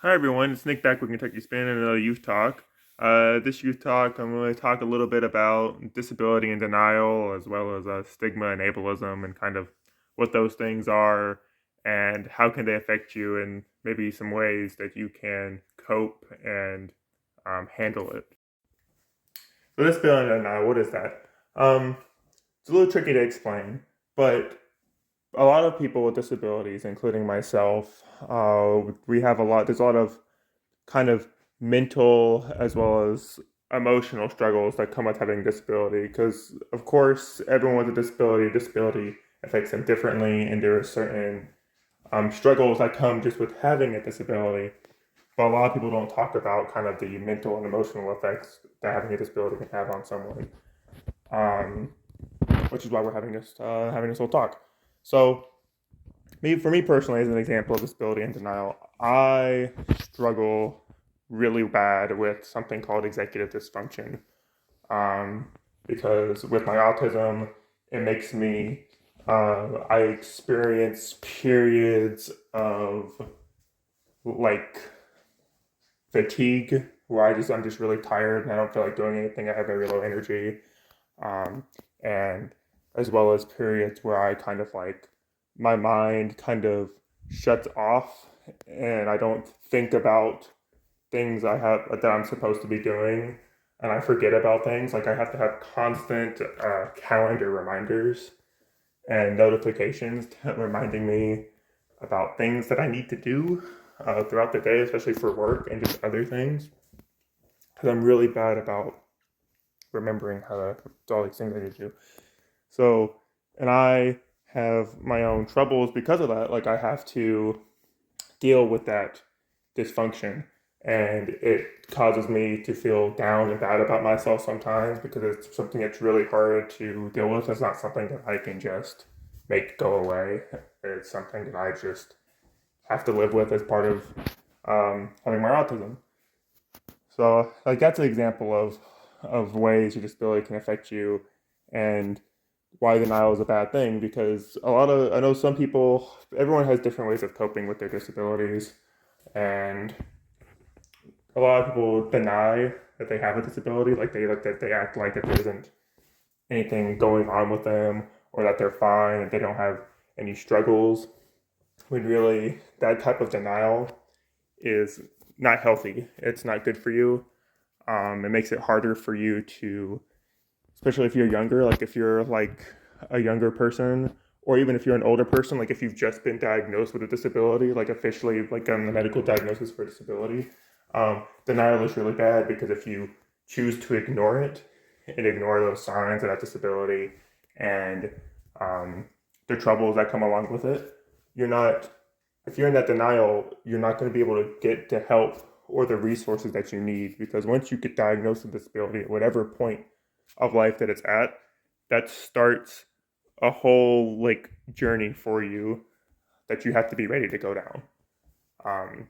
Hi everyone, it's Nick back with Kentucky Spin and another youth talk. This youth talk, I'm going to talk a little bit about disability and denial, as well as stigma and ableism, and kind of what those things are, and how can they affect you, and maybe some ways that you can cope and handle it. So disability and denial, what is that? It's a little tricky to explain, but a lot of people with disabilities, including myself, we have a lot. There's a lot of kind of mental as well as emotional struggles that come with having a disability. Because, of course, everyone with a disability affects them differently, and there are certain struggles that come just with having a disability. But a lot of people don't talk about kind of the mental and emotional effects that having a disability can have on someone, um, which is why we're having this whole talk. So, for me personally, as an example of disability and denial, I struggle really bad with something called executive dysfunction. Um, because with my autism, it makes me, I experience periods of like fatigue where I'm just really tired and I don't feel like doing anything. I have very low energy. Um, and as well as periods where I kind of like my mind kind of shuts off and I don't think about things that I'm supposed to be doing, and I forget about things. Like I have to have constant calendar reminders and notifications reminding me about things that I need to do throughout the day, especially for work and just other things. Because I'm really bad about remembering how to do all these things I need to do. So, and I have my own troubles because of that. Like I have to deal with that dysfunction, and it causes me to feel down and bad about myself sometimes because it's something that's really hard to deal with. It's not something that I can just make go away. It's something that I just have to live with as part of having my autism. So, like that's an example of ways your disability can affect you, and why denial is a bad thing. Because I know some people, everyone has different ways of coping with their disabilities, and a lot of people deny that they have a disability, like that they act like that there isn't anything going on with them, or that they're fine and they don't have any struggles. When really that type of denial is not healthy. It's not good for you. It makes it harder for you to, especially if you're younger, like if you're like a younger person, or even if you're an older person, like if you've just been diagnosed with a disability, like officially, like on the medical diagnosis for a disability, denial is really bad because if you choose to ignore it and ignore those signs of that disability and um, the troubles that come along with it, you're not, if you're in that denial, you're not going to be able to get the help or the resources that you need, because once you get diagnosed with disability at whatever point of life that it's at, that starts a whole like journey for you that you have to be ready to go down. Um,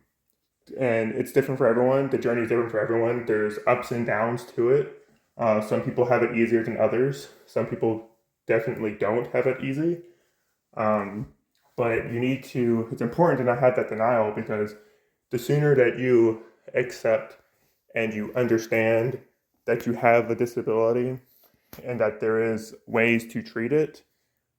and it's different for everyone. The journey is different for everyone. There's ups and downs to it. Some people have it easier than others. Some people definitely don't have it easy. Um, but you need to, it's important to not have that denial, because the sooner that you accept and you understand that you have a disability and that there is ways to treat it,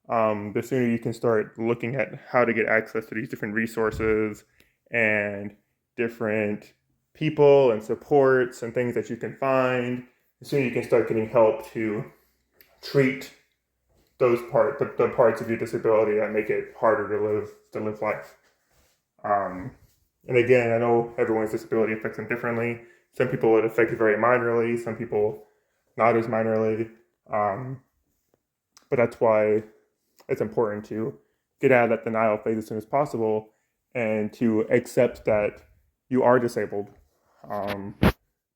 the sooner you can start looking at how to get access to these different resources and different people and supports and things that you can find. The sooner you can start getting help to treat the parts of your disability that make it harder to live life. Um, and again, I know everyone's disability affects them differently. Some people it affects very minorly, some people not as minorly. Um, but that's why it's important to get out of that denial phase as soon as possible and to accept that you are disabled. Um,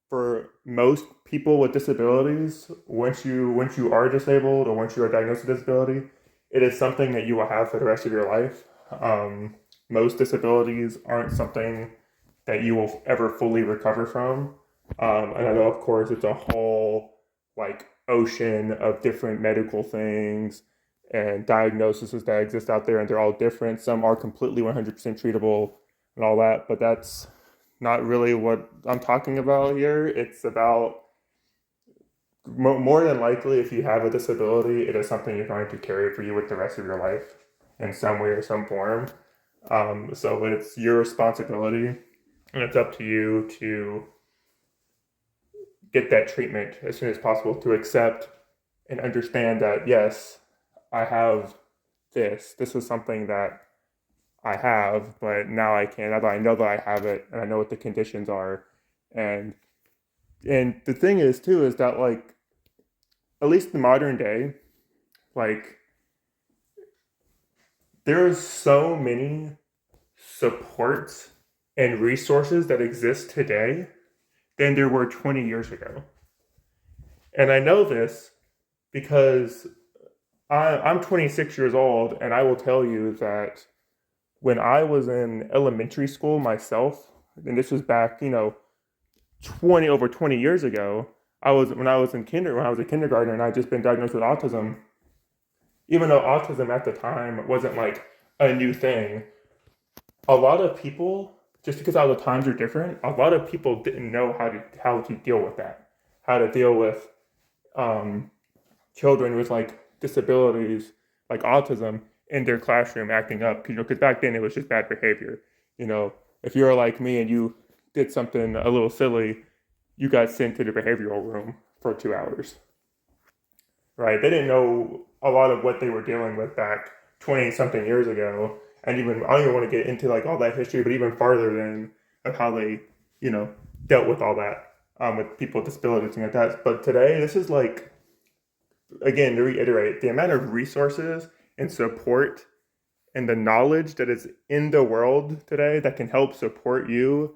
for most people with disabilities, once you are disabled or once you are diagnosed with disability, it is something that you will have for the rest of your life. Most disabilities aren't something that you will ever fully recover from. And I know, of course, it's a whole like ocean of different medical things and diagnoses that exist out there, and they're all different. Some are completely 100% treatable and all that, but not really what I'm talking about here. It's about more than likely, if you have a disability, it is something you're going to carry for you with the rest of your life in some way or some form. So it's your responsibility, and it's up to you to get that treatment as soon as possible, to accept and understand that, yes, I have this. This is something that I have, but now I can. Now that I know that I have it, and I know what the conditions are, and the thing is too is that, like, at least in modern day, like, there's so many supports and resources that exist today than there were 20 years ago. And I know this because I'm 26 years old, and I will tell you that when I was in elementary school myself, and this was back, 20 years ago, when I was a kindergartner, and I would just been diagnosed with autism. Even though autism at the time wasn't like a new thing, a lot of people, just because all the times are different, a lot of people didn't know how to deal with that, how to deal with um, children with like disabilities, like autism, in their classroom acting up. Because back then it was just bad behavior. You know, if you're like me and you did something a little silly, you got sent to the behavioral room for 2 hours. Right? They didn't know a lot of what they were dealing with back 20 something years ago. And even, I don't even want to get into like all that history, but even farther than of how they, you know, dealt with all that with people with disabilities and like that. But today, this is like, again, to reiterate, the amount of resources and support and the knowledge that is in the world today that can help support you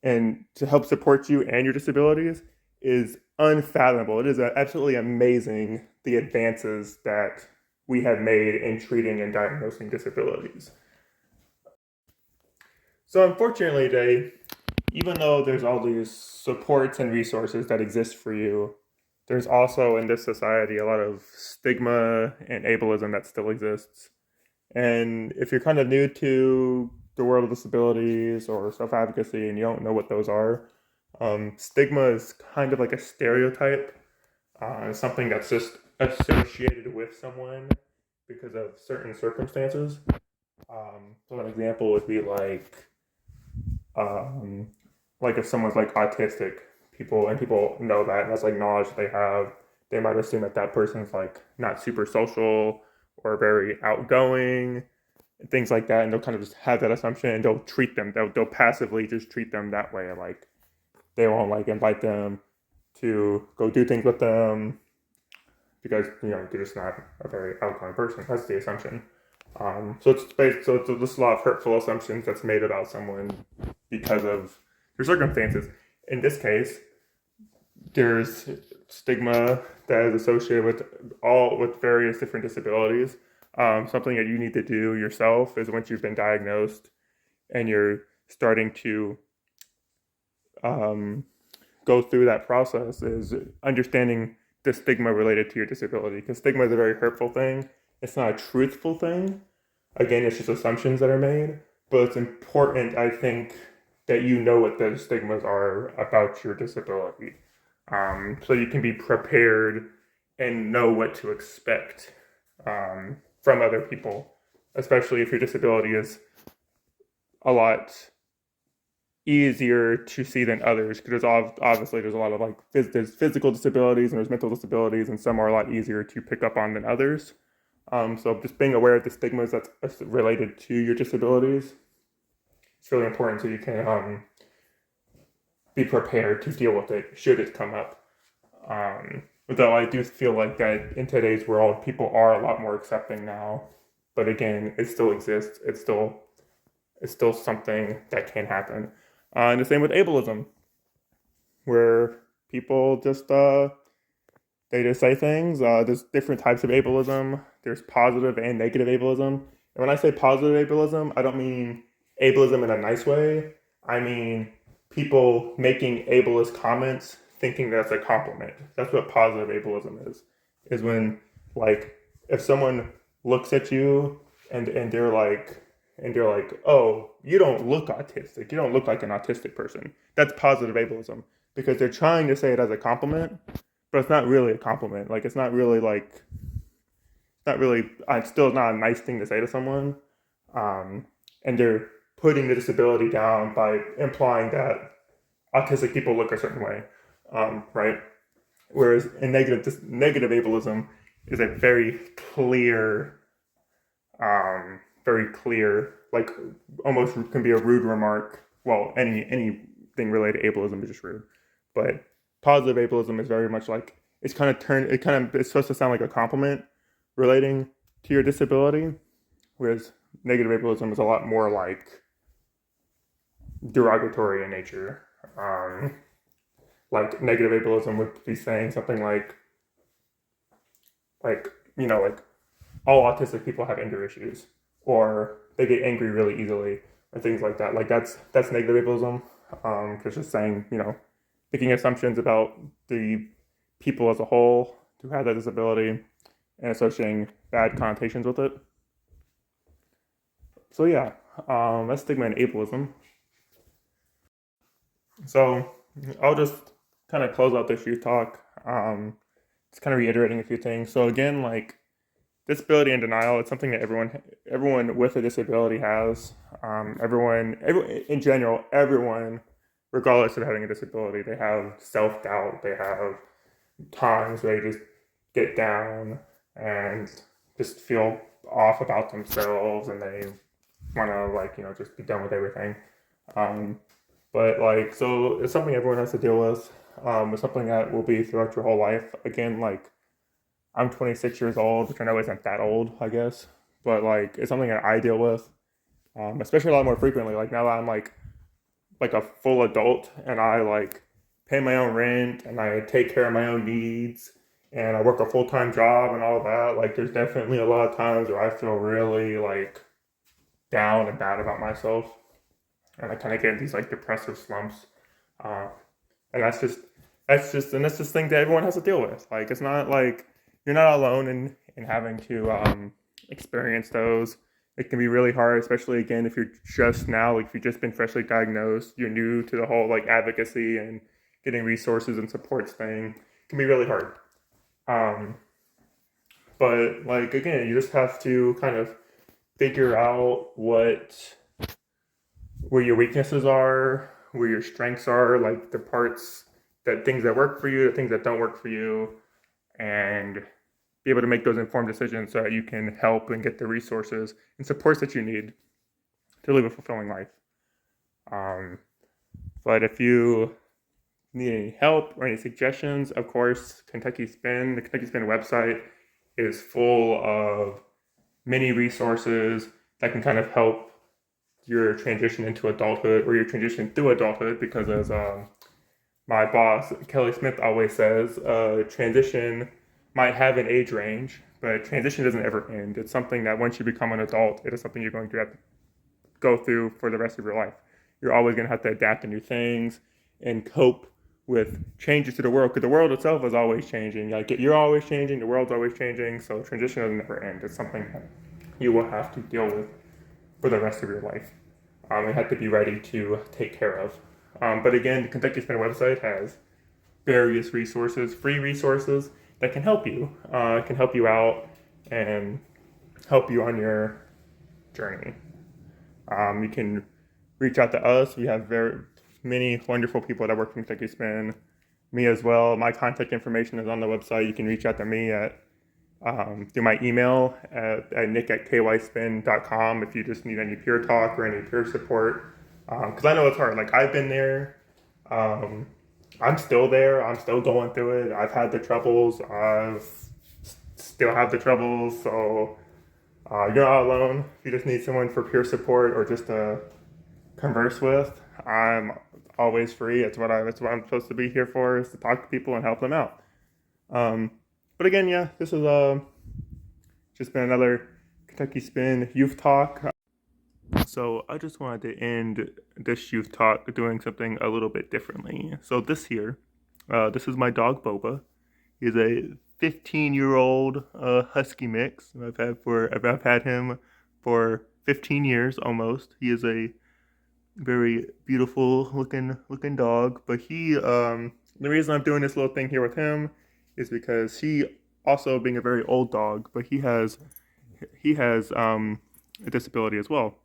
and to help support you and your disabilities is unfathomable. It is absolutely amazing, the advances that we have made in treating and diagnosing disabilities. So unfortunately today, even though there's all these supports and resources that exist for you, there's also in this society a lot of stigma and ableism that still exists. And if you're kind of new to the world of disabilities or self advocacy and you don't know what those are, stigma is kind of like a stereotype, something that's just associated with someone because of certain circumstances. So an example would be um, like if someone's like autistic, people know that, and that's like knowledge they have. They might assume that that person's like not super social or very outgoing, and things like that, and they'll kind of just have that assumption, and they'll treat them. They'll passively just treat them that way. Like they won't like invite them to go do things with them because they're just not a very outgoing person. That's the assumption. So it's just a lot of hurtful assumptions that's made about someone because of their circumstances. In this case, there's stigma that is associated with various different disabilities. Something that you need to do yourself is once you've been diagnosed and you're starting to go through that process is understanding the stigma related to your disability, because stigma is a very hurtful thing. It's not a truthful thing. Again, it's just assumptions that are made, but it's important, I think, that you know what those stigmas are about your disability, so you can be prepared and know what to expect from other people, especially if your disability is a lot easier to see than others, because obviously there's a lot of like there's physical disabilities and there's mental disabilities, and some are a lot easier to pick up on than others. So just being aware of the stigmas that's related to your disabilities, it's really important so you can be prepared to deal with it should it come up. Though I do feel like that in today's world, people are a lot more accepting now. But again, it still exists. It's still something that can happen. And the same with ableism, where people just they just say things. There's different types of ableism. There's positive and negative ableism. And when I say positive ableism, I don't mean ableism in a nice way. I mean people making ableist comments thinking that's a compliment. That's what positive ableism is. Is when, like, if someone looks at you and they're like and they're like, "Oh, you don't look autistic. You don't look like an autistic person." That's positive ableism because they're trying to say it as a compliment, but it's not really a compliment. Like it's not really like not really. It's still not a nice thing to say to someone, and they're putting the disability down by implying that autistic people look a certain way, right? Whereas in negative ableism is a very clear, like almost can be a rude remark. Well, anything related to ableism is just rude, but positive ableism is very much like it's supposed to sound like a compliment relating to your disability, whereas negative ableism is a lot more like derogatory in nature. Like negative ableism would be saying something like like all autistic people have anger issues, or they get angry really easily, or things like that. Like that's negative ableism, because just saying making assumptions about the people as a whole who have that disability and associating bad connotations with it. So yeah, that's stigma and ableism. So I'll just kind of close out this youth talk. Just kind of reiterating a few things. So again, like disability and denial, it's something that everyone with a disability has. In general, everyone, regardless of having a disability, they have self-doubt. They have times where they just get down and just feel off about themselves, and they want to just be done with everything. But so it's something everyone has to deal with. It's something that will be throughout your whole life. Again, I'm 26 years old, which I know isn't that old, I guess. But it's something that I deal with, especially a lot more frequently. Like now that I'm like a full adult and I pay my own rent and I take care of my own needs and I work a full-time job and all that. There's definitely a lot of times where I feel really down and bad about myself, and I kind of get in these depressive slumps. And that's just thing that everyone has to deal with. It's not like you're not alone in having to experience those. It can be really hard, especially again if you're if you've just been freshly diagnosed, you're new to the whole advocacy and getting resources and supports thing. It can be really hard. But again, you just have to kind of figure out where your weaknesses are, where your strengths are, the parts things that work for you, the things that don't work for you, and be able to make those informed decisions so that you can help and get the resources and supports that you need to live a fulfilling life. But if you need any help or any suggestions, of course, the Kentucky Spin website is full of many resources that can kind of help your transition into adulthood or your transition through adulthood, because as my boss, Kelly Smith, always says, transition might have an age range, but transition doesn't ever end. It's something that once you become an adult, it is something you're going to have to go through for the rest of your life. You're always going to have to adapt to new things and cope with changes to the world, because the world itself is always changing. You're always changing, the world's always changing, so transition doesn't ever end. It's something that you will have to deal with for the rest of your life. You have to be ready to take care of. But again, the Kentucky Spin website has various resources, free resources that can help you. Can help you out and help you on your journey. You can reach out to us. We have very many wonderful people that work in Kentucky Spin. Me as well. My contact information is on the website. You can reach out to me at through my email at nick@kyspin.com if you just need any peer talk or any peer support. Because I know it's hard. I've been there. I'm still there. I'm still going through it. I've had the troubles. Still have the troubles. So you're not alone. If you just need someone for peer support or just to converse with, I'm always free. That's what I'm supposed to be here for, is to talk to people and help them out. But again, yeah, this is just been another Kentucky Spin youth talk. So I just wanted to end this youth talk doing something a little bit differently. So this is my dog Boba. He's a 15-year-old husky mix. I've had him for 15 years almost. He is a very beautiful looking dog. But the reason I'm doing this little thing here with him is because he also being a very old dog, but he has a disability as well.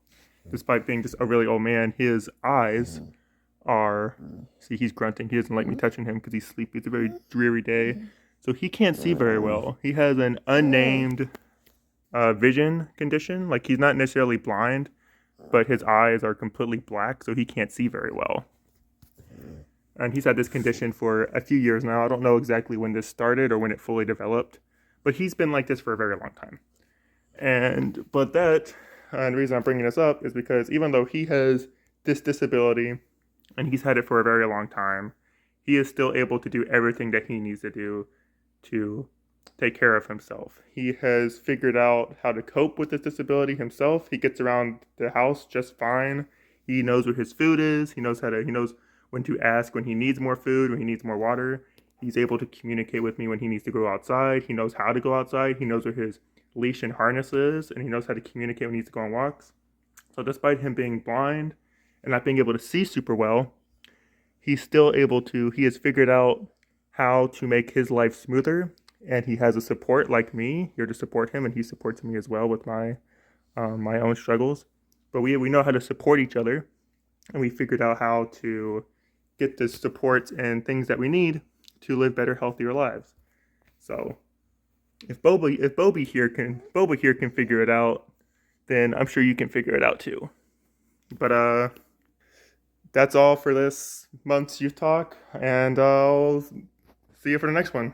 Despite being just a really old man, his eyes are, see, he's grunting. He doesn't like me touching him because he's sleepy. It's a very dreary day, so he can't see very well. He has an unnamed vision condition. Like, he's not necessarily blind, but his eyes are completely black, so he can't see very well. And he's had this condition for a few years now. I don't know exactly when this started or when it fully developed, but he's been like this for a very long time. And the reason I'm bringing this up is because even though he has this disability and he's had it for a very long time, he is still able to do everything that he needs to do to take care of himself. He has figured out how to cope with this disability himself. He gets around the house just fine. He knows where his food is. He knows when to ask when he needs more food, when he needs more water. He's able to communicate with me when he needs to go outside. He knows how to go outside. He knows where his leash and harness is, and he knows how to communicate when he needs to go on walks. So despite him being blind and not being able to see super well, he has figured out how to make his life smoother, and he has a support like me here to support him, and he supports me as well with my own struggles. But we know how to support each other, and we figured out how to get the supports and things that we need to live better, healthier lives. So if Boba here can figure it out, then I'm sure you can figure it out too. But that's all for this month's youth talk, and I'll see you for the next one.